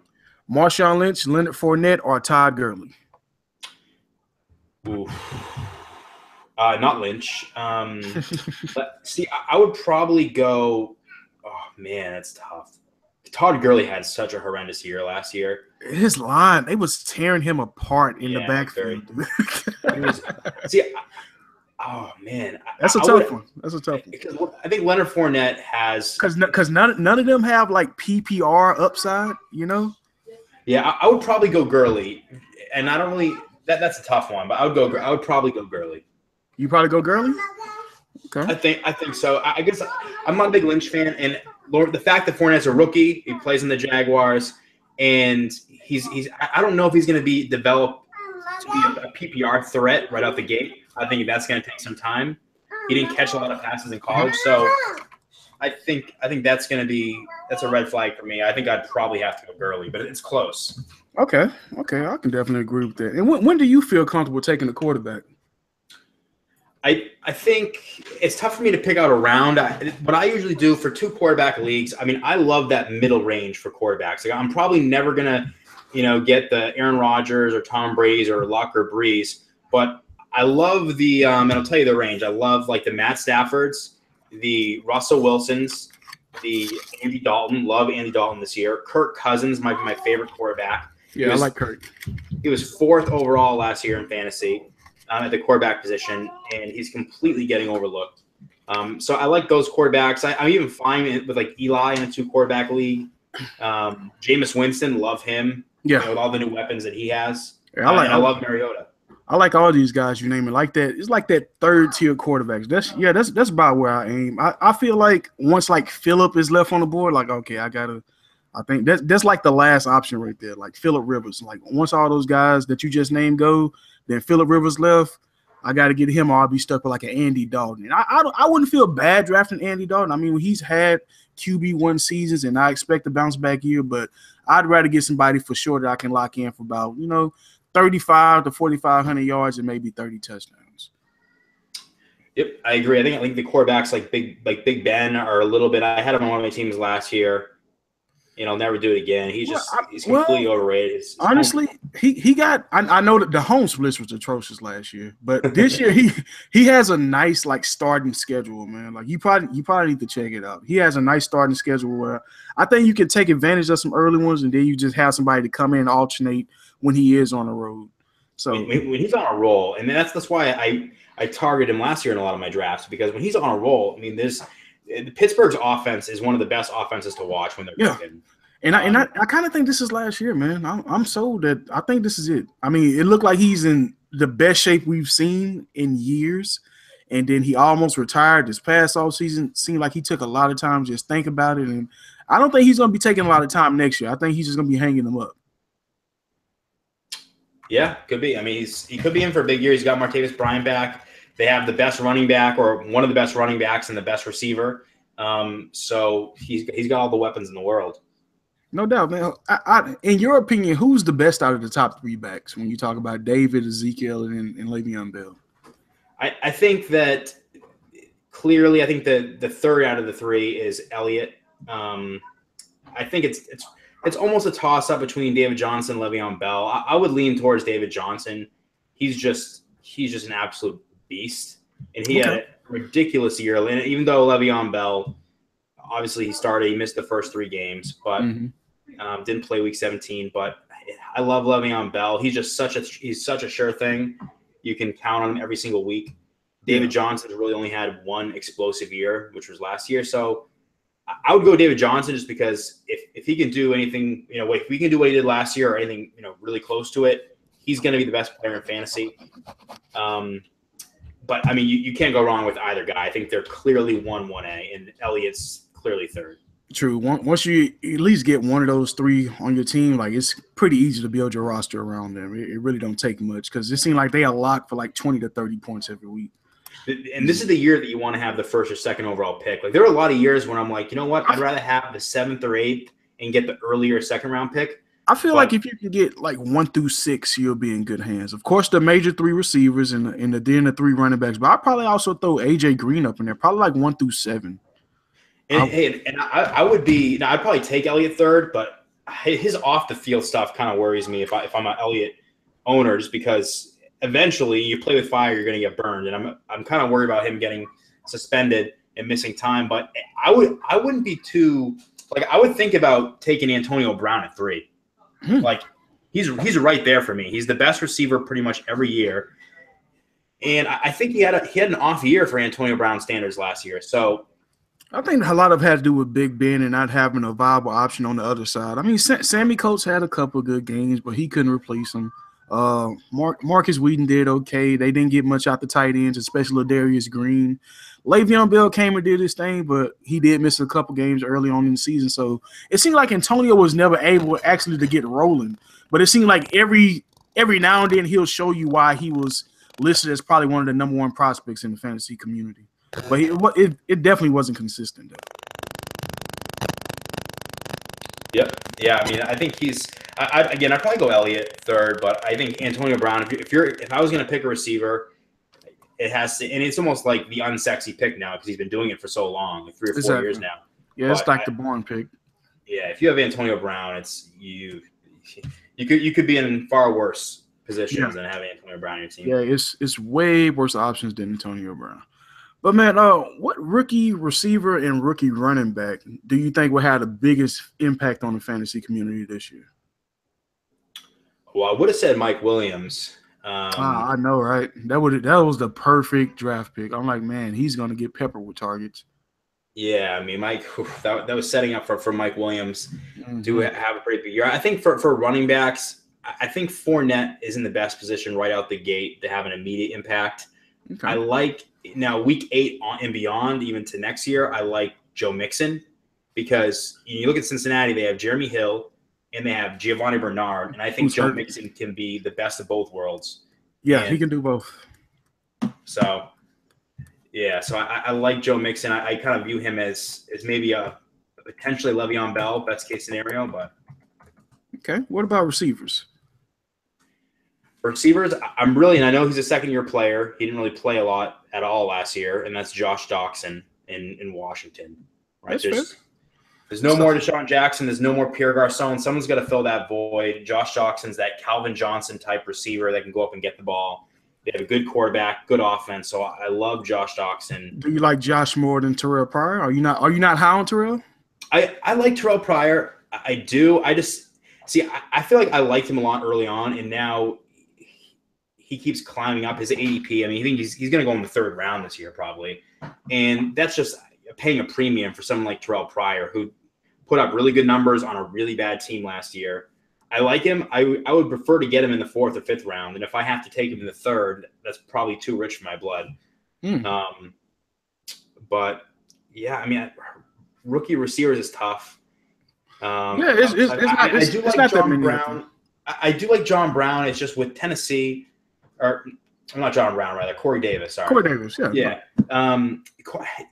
Marshawn Lynch, Leonard Fournette, or Todd Gurley? Oof. Not Lynch. But see, I would probably go – oh, man, that's tough. Todd Gurley had such a horrendous year last year. His line, they was tearing him apart in the backfield. Oh man, that's a tough one. That's a tough one. Because I think Leonard Fournette has because none of them have like PPR upside, you know. Yeah, I would probably go Gurley, and I don't really. That's a tough one, but I would probably go Gurley. You probably go Gurley. Okay. I think so. I guess I'm not a big Lynch fan, and the fact that Fournette's a rookie, he plays in the Jaguars, and he's I don't know if he's going to be developed to be a PPR threat right out the gate. I think that's going to take some time. He didn't catch a lot of passes in college, so I think that's a red flag for me. I think I'd probably have to go Gurley, but it's close. Okay, I can definitely agree with that. And when do you feel comfortable taking the quarterback? I think it's tough for me to pick out a round. What I usually do for 2 quarterback leagues, I mean, I love that middle range for quarterbacks. Like, I'm probably never gonna, get the Aaron Rodgers or Tom Brady's or Luck or Breeze, but I love the and I'll tell you the range. I love like the Matt Staffords, the Russell Wilsons, the Andy Dalton. Love Andy Dalton this year. Kirk Cousins might be my favorite quarterback. Yeah, I like Kirk. He was 4th overall last year in fantasy at the quarterback position, and he's completely getting overlooked. So I like those quarterbacks. I'm even fine with like Eli in a 2 quarterback league. Jameis Winston, love him. Yeah, with all the new weapons that he has. Yeah, I love Mariota. I like all these guys you name it. Like that, it's like that 3rd tier quarterbacks. That's about where I aim. I feel like once like Phillip is left on the board, like okay, I think that's like the last option right there. Like Phillip Rivers. Like once all those guys that you just named go, then Phillip Rivers left. I got to get him, or I'll be stuck with like an Andy Dalton. And I wouldn't feel bad drafting Andy Dalton. I mean, he's had QB1 seasons, and I expect a bounce back year. But I'd rather get somebody for sure that I can lock in for about 35 to 4,500 yards and maybe 30 touchdowns. Yep, I agree. I think the quarterbacks like Big Ben are a little bit. I had him on one of my teams last year. I'll never do it again. He's completely overrated. Honestly, he got. I know that the home splits was atrocious last year, but this year he has a nice like starting schedule, man. Like you probably need to check it out. He has a nice starting schedule where I think you can take advantage of some early ones, and then you just have somebody to come in and alternate when he is on the road. So when he's on a roll, and that's why I targeted him last year in a lot of my drafts, because when he's on a roll, I mean, Pittsburgh's offense is one of the best offenses to watch when they're cooking. And I kind of think this is last year, man. I'm sold that I think this is it. I mean, it looked like he's in the best shape we've seen in years, and then he almost retired this past offseason. Seemed like he took a lot of time to just think about it, and I don't think he's going to be taking a lot of time next year. I think he's just going to be hanging them up. Yeah, could be. I mean, he could be in for a big year. He's got Martavis Bryant back. They have the best running back, or one of the best running backs, and the best receiver. So he's got all the weapons in the world. No doubt, man. In your opinion, who's the best out of the top 3 backs when you talk about David, Ezekiel, and Le'Veon Bell? I think that clearly, I think the 3rd out of the 3 is Elliott. I think it's almost a toss-up between David Johnson and Le'Veon Bell. I would lean towards David Johnson. He's just an absolute beast, and he had a ridiculous year. And even though Le'Veon Bell, obviously he missed the first 3 games, but didn't play week 17. But I love Le'Veon Bell. He's just such a sure thing. You can count on him every single week. David Johnson's really only had one explosive year, which was last year. So I would go David Johnson just because if he can do anything, if we can do what he did last year or anything, really close to it, he's going to be the best player in fantasy. But I mean, you can't go wrong with either guy. I think they're clearly 1A, and Elliott's clearly 3rd. True. Once you at least get one of those 3 on your team, like it's pretty easy to build your roster around them. It really don't take much because it seems like they are locked for like 20 to 30 points every week. And this is the year that you want to have the 1st or 2nd overall pick. Like there are a lot of years when I'm like, you know what? I'd rather have the 7th or 8th and get the earlier 2nd round pick. I feel like if you can get like 1 through 6, you'll be in good hands. Of course, the major 3 receivers and the 3 running backs, but I'd probably also throw AJ Green up in there, probably like 1 through 7. I would be. I'd probably take Elliott 3rd, but his off the field stuff kind of worries me if I'm an Elliott owner, just because eventually you play with fire, you're going to get burned, and I'm kind of worried about him getting suspended and missing time. But I wouldn't be too Like I would think about taking Antonio Brown at 3. Like he's right there for me. He's the best receiver pretty much every year. And I think he had an off year for Antonio Brown standards last year. So I think a lot of it had to do with Big Ben and not having a viable option on the other side. I mean, Sammy Coates had a couple of good games, but he couldn't replace him. Marcus Wheaton did okay. They didn't get much out the tight ends, especially Ladarius Green. Le'Veon Bell came and did his thing, but he did miss a couple games early on in the season. So it seemed like Antonio was never able actually to get rolling. But it seemed like every now and then he'll show you why he was listed as probably one of the number 1 prospects in the fantasy community. But it definitely wasn't consistent, though. Yep. Yeah, I mean, I think he's I'd probably go Elliott 3rd, but I think Antonio Brown, if I was going to pick a receiver, it has to, and it's almost like the unsexy pick now because he's been doing it for so long, like 3 or 4 years now. Yeah, it's like the Bourne pick. Yeah, if you have Antonio Brown, it's you could be in far worse positions than having Antonio Brown on your team. Yeah, it's way worse options than Antonio Brown. But man, what rookie receiver and rookie running back do you think will have the biggest impact on the fantasy community this year? Well, I would have said Mike Williams. I know, right? That was the perfect draft pick. I'm like, man, he's going to get peppered with targets. Yeah, I mean, Mike, that was setting up for Mike Williams to have a pretty big year. I think for running backs, I think Fournette is in the best position right out the gate to have an immediate impact. Okay. I like now week 8 on and beyond, even to next year. I like Joe Mixon because you look at Cincinnati; they have Jeremy Hill and they have Giovanni Bernard, and I think Joe Mixon can be the best of both worlds. Yeah, he can do both. So, yeah, so I like Joe Mixon. I kind of view him as maybe a potentially Le'Veon Bell, best case scenario. But okay, what about receivers? For receivers, and I know he's a second-year player. He didn't really play a lot at all last year, and that's Josh Doxson in Washington. Right? There's no more Deshaun Jackson. There's no more Pierre Garçon. Someone's got to fill that void. Josh Doxson's that Calvin Johnson type receiver that can go up and get the ball. They have a good quarterback, good offense. So I love Josh Doxson. Do you like Josh more than Terrell Pryor? Are you not high on Terrell? I like Terrell Pryor. I do. I feel like I liked him a lot early on, and now he keeps climbing up his ADP. I mean, I think he's going to go in the 3rd round this year probably. And that's just paying a premium for someone like Terrell Pryor, who put up really good numbers on a really bad team last year. I like him. I would prefer to get him in the 4th or 5th round. And if I have to take him in the 3rd, that's probably too rich for my blood. But, yeah, I mean, rookie receivers is tough. It's not John Brown. I do like John Brown. It's just with Tennessee – or not John Brown, rather Corey Davis. Sorry, Corey Davis. Yeah.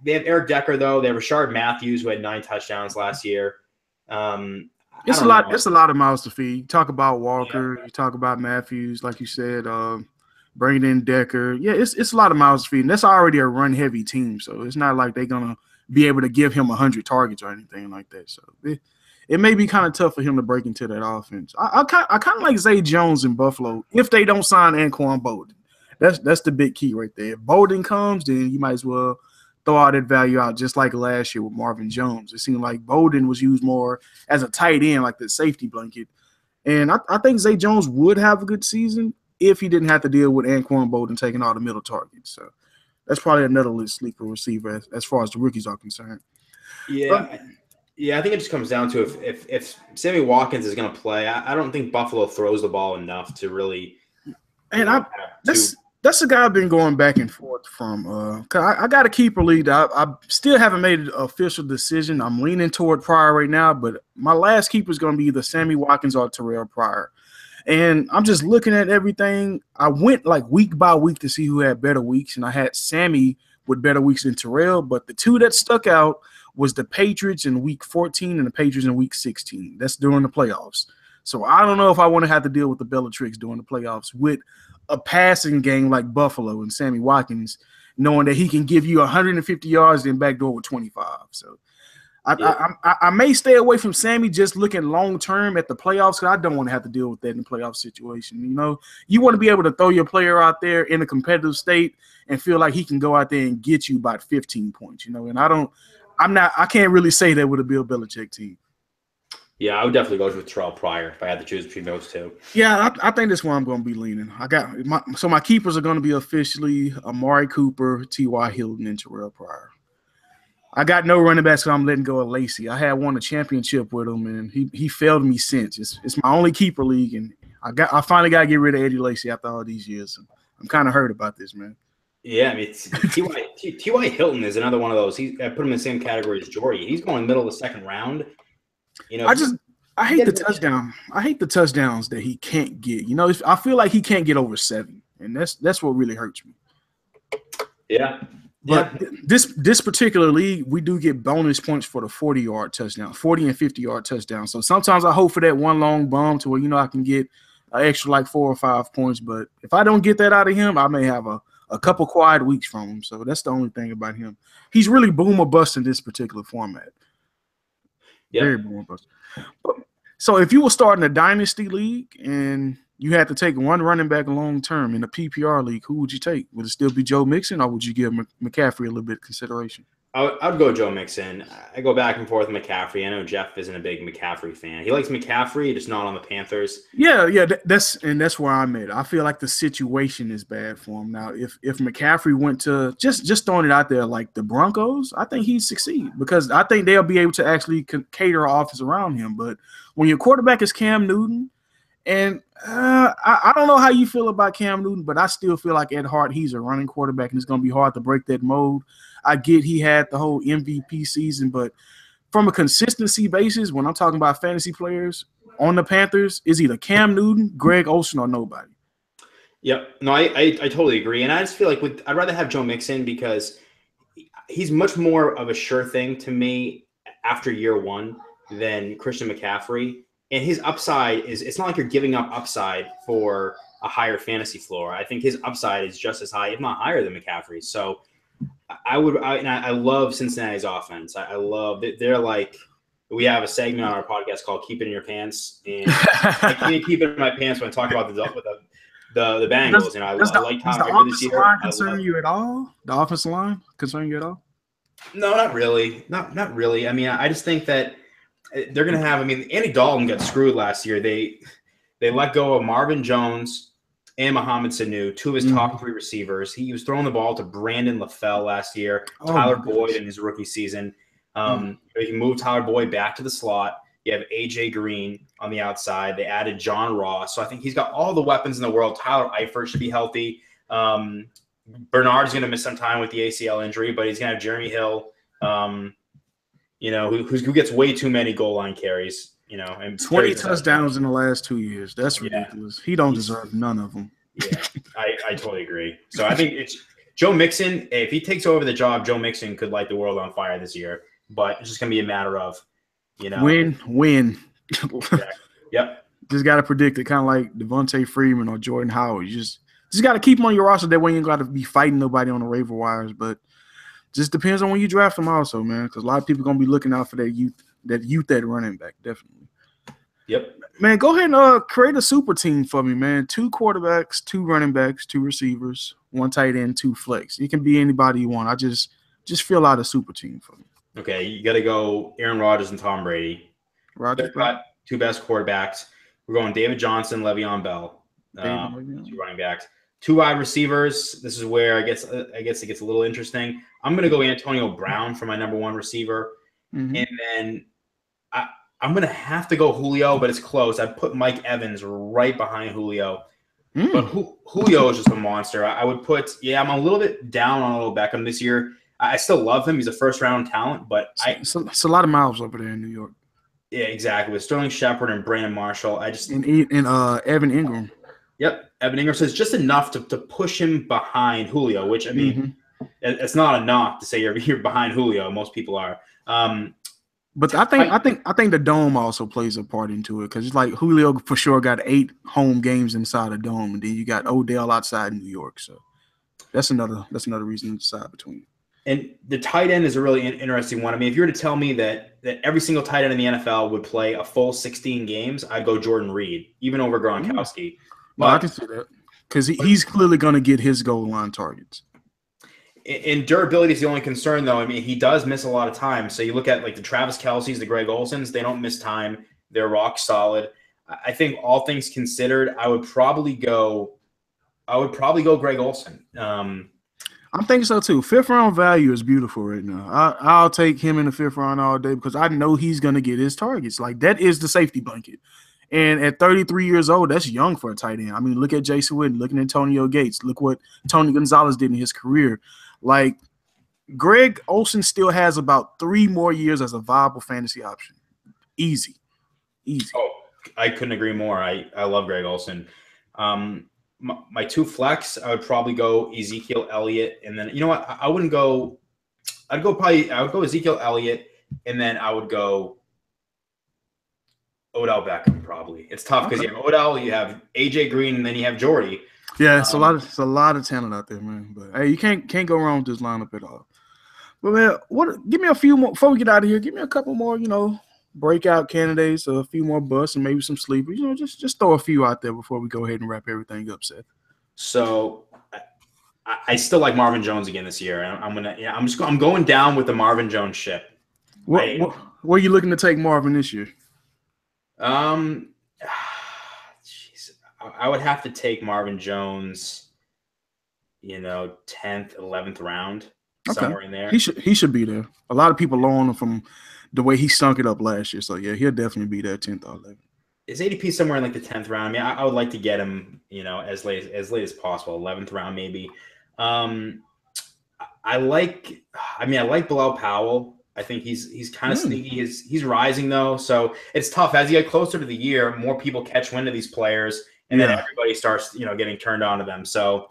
They have Eric Decker though. They have Rashard Matthews who had 9 touchdowns last year. It's a lot. It's a lot of mouths to feed. You talk about Walker. You talk about Matthews, like you said. Bringing in Decker. Yeah, it's a lot of mouths to feed. And that's already a run heavy team, so it's not like they're gonna be able to give him 100 targets or anything like that. So it may be kind of tough for him to break into that offense. I kind of like Zay Jones in Buffalo if they don't sign Anquan Boldin. That's the big key right there. If Boldin comes, then you might as well throw all that value out just like last year with Marvin Jones. It seemed like Boldin was used more as a tight end, like the safety blanket. And I think Zay Jones would have a good season if he didn't have to deal with Anquan Boldin taking all the middle targets. So that's probably another sleeper receiver as far as the rookies are concerned. Yeah. Yeah, I think it just comes down to if Sammy Watkins is going to play, I don't think Buffalo throws the ball enough to really. And that's the guy I've been going back and forth from. Cause I got a keeper lead. I still haven't made an official decision. I'm leaning toward Pryor right now, but my last keeper is going to be either Sammy Watkins or Terrell Pryor. And I'm just looking at everything. I went like week by week to see who had better weeks, and I had Sammy with better weeks than Terrell. But the two that stuck out was the Patriots in week 14 and the Patriots in week 16. That's during the playoffs. So I don't know if I want to have to deal with the Bellatrix during the playoffs with a passing game like Buffalo and Sammy Watkins, knowing that he can give you 150 yards and backdoor with 25. So I may stay away from Sammy just looking long-term at the playoffs because I don't want to have to deal with that in the playoff situation. You know, you want to be able to throw your player out there in a competitive state and feel like he can go out there and get you about 15 points, you know, and I I can't really say that with a Bill Belichick team. Yeah, I would definitely go with Terrell Pryor if I had to choose between those two. Yeah, I think that's where I'm going to be leaning. My keepers are going to be officially Amari Cooper, T.Y. Hilton, and Terrell Pryor. I got no running backs, so I'm letting go of Lacy. I had won a championship with him, and he failed me since. It's my only keeper league, and I finally got to get rid of Eddie Lacy after all these years. I'm kind of hurt about this, man. Yeah, I mean, T.Y. Hilton is another one of those. I put him in the same category as Jordy. He's going middle of the second round. You know, I hate the touchdown. I hate the touchdowns that he can't get. You know, I feel like he can't get over 7, and that's what really hurts me. Yeah. But this particular league, we do get bonus points for the 40-yard touchdown, 40 and 50-yard touchdown. So sometimes I hope for that one long bomb to where, I can get an extra like 4 or 5 points. But if I don't get that out of him, I may have a couple quiet weeks from him. So that's the only thing about him. He's really boom or bust in this particular format. Yeah. Very boom or bust. So if you were starting a dynasty league and you had to take one running back long term in a PPR league, who would you take? Would it still be Joe Mixon, or would you give McCaffrey a little bit of consideration? I'd go Joe Mixon. I go back and forth with McCaffrey. I know Jeff isn't a big McCaffrey fan. He likes McCaffrey, just not on the Panthers. Yeah, that's where I'm at. I feel like the situation is bad for him now. If McCaffrey went to just throwing it out there like the Broncos, I think he'd succeed because I think they'll be able to actually cater an offense around him. But when your quarterback is Cam Newton, and I don't know how you feel about Cam Newton, but I still feel like at heart he's a running quarterback, and it's going to be hard to break that mold. I get he had the whole MVP season, but from a consistency basis, when I'm talking about fantasy players on the Panthers, is either Cam Newton, Greg Olsen, or nobody. Yep. No, I totally agree. And I just feel like I'd rather have Joe Mixon because he's much more of a sure thing to me after year one than Christian McCaffrey. And his upside it's not like you're giving up upside for a higher fantasy floor. I think his upside is just as high, if not higher than McCaffrey's. So I love Cincinnati's offense. I love that they're like, we have a segment on our podcast called "Keep It in Your Pants," and I can't keep it in my pants when I talk about the Bengals. I like Tom. Does the offensive line concern you at all? The offensive line concern you at all? No, not really. Not really. I mean, I just think that they're going to have. I mean, Andy Dalton got screwed last year. They let go of Marvin Jones and Mohamed Sanu, two of his top 3 receivers. He was throwing the ball to Brandon LaFell last year, Tyler Boyd in his rookie season. You can move Tyler Boyd back to the slot. You have A.J. Green on the outside. They added John Ross. So I think he's got all the weapons in the world. Tyler Eifert should be healthy. Bernard's going to miss some time with the ACL injury, but he's going to have Jeremy Hill, who gets way too many goal line carries. And 20 touchdowns in the last 2 years. That's ridiculous. He don't deserve none of them. Yeah, I totally agree. So I think it's Joe Mixon. If he takes over the job, Joe Mixon could light the world on fire this year. But it's just going to be a matter of, win. Yep. Just got to predict it, kind of like Devontae Freeman or Jordan Howard. You just got to keep them on your roster. That way you ain't got to be fighting nobody on the waiver wires. But just depends on when you draft them also, man, because a lot of people are going to be looking out for that youth at running back, definitely. Yep. Man, go ahead and create a super team for me, man. 2 quarterbacks, 2 running backs, 2 receivers, 1 tight end, 2 flex. It can be anybody you want. I just fill out a super team for me. Okay, you got to go Aaron Rodgers and Tom Brady. Rodgers got 2 best quarterbacks. We're going David Johnson, Le'Veon Bell. 2 running backs. 2 wide receivers. This is where I guess it gets a little interesting. I'm going to go Antonio Brown for my number 1 receiver. Mm-hmm. And then I'm going to have to go Julio, but it's close. I'd put Mike Evans right behind Julio. But Julio is just a monster. I would put – I'm a little bit down on Odell Beckham this year. I still love him. He's a first-round talent, but it's a lot of miles over there in New York. Yeah, exactly. With Sterling Shepard and Brandon Marshall, and Evan Ingram. Yep, Evan Ingram says just enough to push him behind Julio, which I mean, it's not enough to say you're behind Julio. Most people are. But I think the dome also plays a part into it because it's like Julio for sure got 8 home games inside a dome, and then you got Odell outside New York. So that's another reason to decide between. And the tight end is a really interesting one. I mean, if you were to tell me that every single tight end in the NFL would play a full 16 games, I'd go Jordan Reed, even over Gronkowski. Well, I can see that because he's clearly going to get his goal line targets. And durability is the only concern, though. I mean, he does miss a lot of time. So you look at like the Travis Kelce's, the Greg Olsons, they don't miss time. They're rock solid. I think all things considered, I would probably go Greg Olson. I'm thinking so too. 5th round value is beautiful right now. I'll take him in the 5th round all day because I know he's gonna get his targets. Like that is the safety blanket. And at 33 years old, that's young for a tight end. I mean, look at Jason Witten, look at Antonio Gates, look what Tony Gonzalez did in his career. Like Greg Olson still has about 3 more years as a viable fantasy option. Easy. Oh, I couldn't agree more. I love Greg Olson. My 2 flex, I would probably go Ezekiel Elliott, and then you know what? I wouldn't go. I would go Ezekiel Elliott, and then I would go Odell Beckham. Probably it's tough because you have Odell, you have AJ Green, and then you have Jordy. Yeah, it's a lot of talent out there, man. But hey, you can't go wrong with this lineup at all. But man, give me a few more before we get out of here. Give me a couple more, breakout candidates, a few more busts, and maybe some sleepers. Just throw a few out there before we go ahead and wrap everything up, Seth. So I still like Marvin Jones again this year. I'm going down with the Marvin Jones ship. Where are you looking to take Marvin this year? I would have to take Marvin Jones, 10th, 11th round, somewhere in there. He should be there. A lot of people low on him from the way he sunk it up last year. So yeah, he'll definitely be there 10th or 11th. Is ADP somewhere in like the 10th round? I mean, I would like to get him, as late as possible, 11th round maybe. I like Bilal Powell. I think he's kind of sneaky. He's rising though, so it's tough as you get closer to the year. More people catch wind of these players, and then everybody starts getting turned on to them. So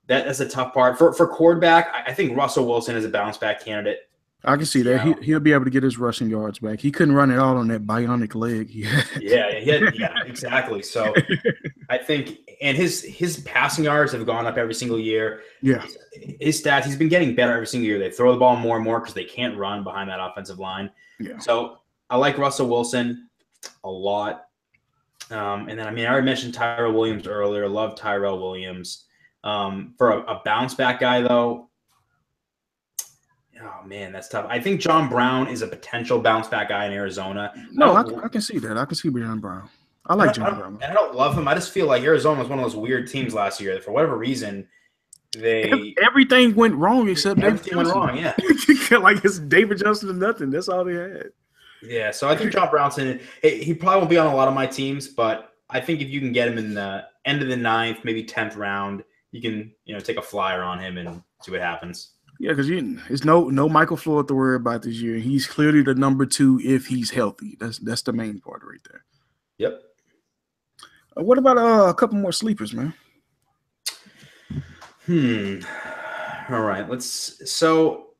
that's a tough part for quarterback. I think Russell Wilson is a bounce back candidate. I can see that. He'll be able to get his rushing yards back. He couldn't run it all on that bionic leg. Yeah, exactly. So I think, and his passing yards have gone up every single year. Yeah. His stats, he's been getting better every single year. They throw the ball more and more because they can't run behind that offensive line. Yeah. So I like Russell Wilson a lot. And then, I already mentioned Tyrell Williams earlier. Love Tyrell Williams. For a bounce back guy, though, oh, man, that's tough. I think John Brown is a potential bounce back guy in Arizona. No, I can see that. I can see John Brown. I like John Brown. And I don't love him. I just feel like Arizona was one of those weird teams last year that for whatever reason, everything went wrong except everything went wrong. Yeah. Like it's David Johnson and nothing. That's all they had. Yeah, so I think John Brownson, he probably won't be on a lot of my teams, but I think if you can get him in the end of the 9th, maybe 10th round, you can take a flyer on him and see what happens. Yeah, because it's no Michael Floyd to worry about this year. He's clearly the number 2 if he's healthy. That's the main part right there. Yep. What about a couple more sleepers, man? All right. So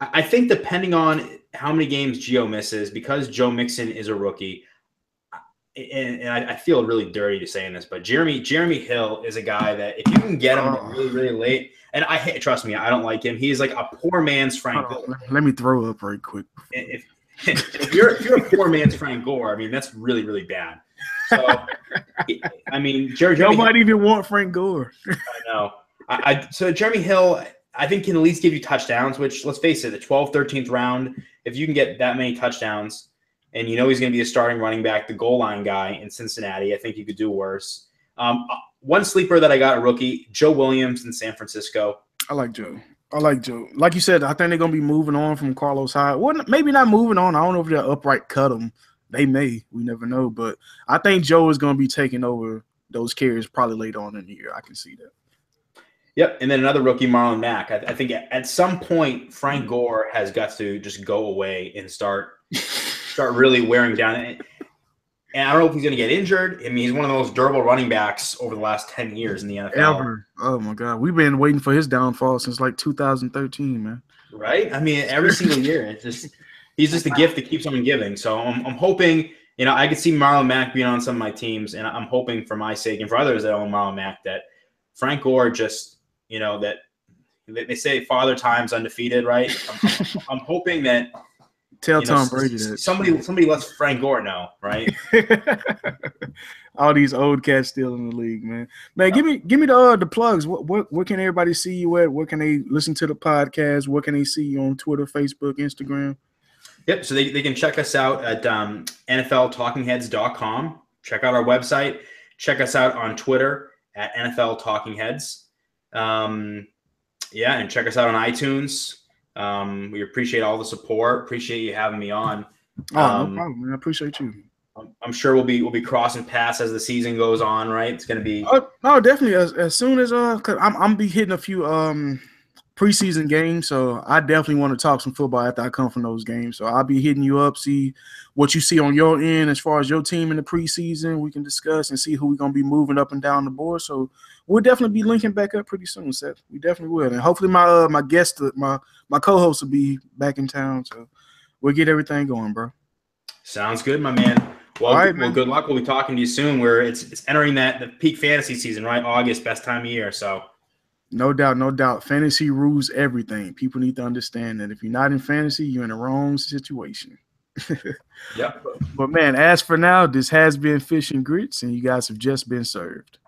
I think depending on how many games Gio misses, because Joe Mixon is a rookie, and I feel really dirty to saying this, but Jeremy Hill is a guy that if you can get him really, really late, and trust me, I don't like him. He's like a poor man's Frank Gore. Let me throw up right quick. If you're a poor man's Frank Gore, that's really, really bad. So, Joe might even want Frank Gore. I know. So Jeremy Hill, I think, can at least give you touchdowns, which, let's face it, the 12th, 13th round, if you can get that many touchdowns and he's going to be a starting running back, the goal line guy in Cincinnati, I think you could do worse. One sleeper that I got, a rookie, Joe Williams in San Francisco. I like Joe. Like you said, I think they're going to be moving on from Carlos Hyde. Well, maybe not moving on. I don't know if they'll upright cut him. They may. We never know. But I think Joe is going to be taking over those carries probably later on in the year. I can see that. Yep. And then another rookie, Marlon Mack. I think at some point, Frank Gore has got to just go away and start really wearing down. And I don't know if he's going to get injured. He's one of the most durable running backs over the last 10 years in the NFL. Ever. Oh, my God. We've been waiting for his downfall since like 2013, man. Right? Every single year. He's just a gift that keeps on giving. So I'm hoping, I could see Marlon Mack being on some of my teams, and I'm hoping for my sake and for others that own Marlon Mack that Frank Gore just, that they say father time's undefeated, right? I'm hoping that Tell Tom Brady that. Somebody lets Frank Gore know, right? All these old cats still in the league, man. Man, give me the plugs. Where can everybody see you at? Where can they listen to the podcast? Where can they see you on Twitter, Facebook, Instagram? Yep. So they can check us out at NFLTalkingHeads.com. Check out our website. Check us out on Twitter at NFL Talking Heads. And check us out on iTunes. We appreciate all the support. Appreciate you having me on. No problem, man. I appreciate you. I'm sure we'll be crossing paths as the season goes on, right? It's gonna be definitely as soon as cause I'm be hitting a few preseason games, so I definitely want to talk some football after I come from those games. So I'll be hitting you up, see what you see on your end as far as your team in the preseason. We can discuss and see who we're gonna be moving up and down the board. So we'll definitely be linking back up pretty soon, Seth. We definitely will, and hopefully my guest, my co-host will be back in town. So we'll get everything going, bro. Sounds good, my man. Well, well, good luck. We'll be talking to you soon. Where it's entering the peak fantasy season, right? August, best time of year. So, no doubt. Fantasy rules everything. People need to understand that if you're not in fantasy, you're in the wrong situation. Yeah. But man, as for now, this has been Fish and Grits, and you guys have just been served.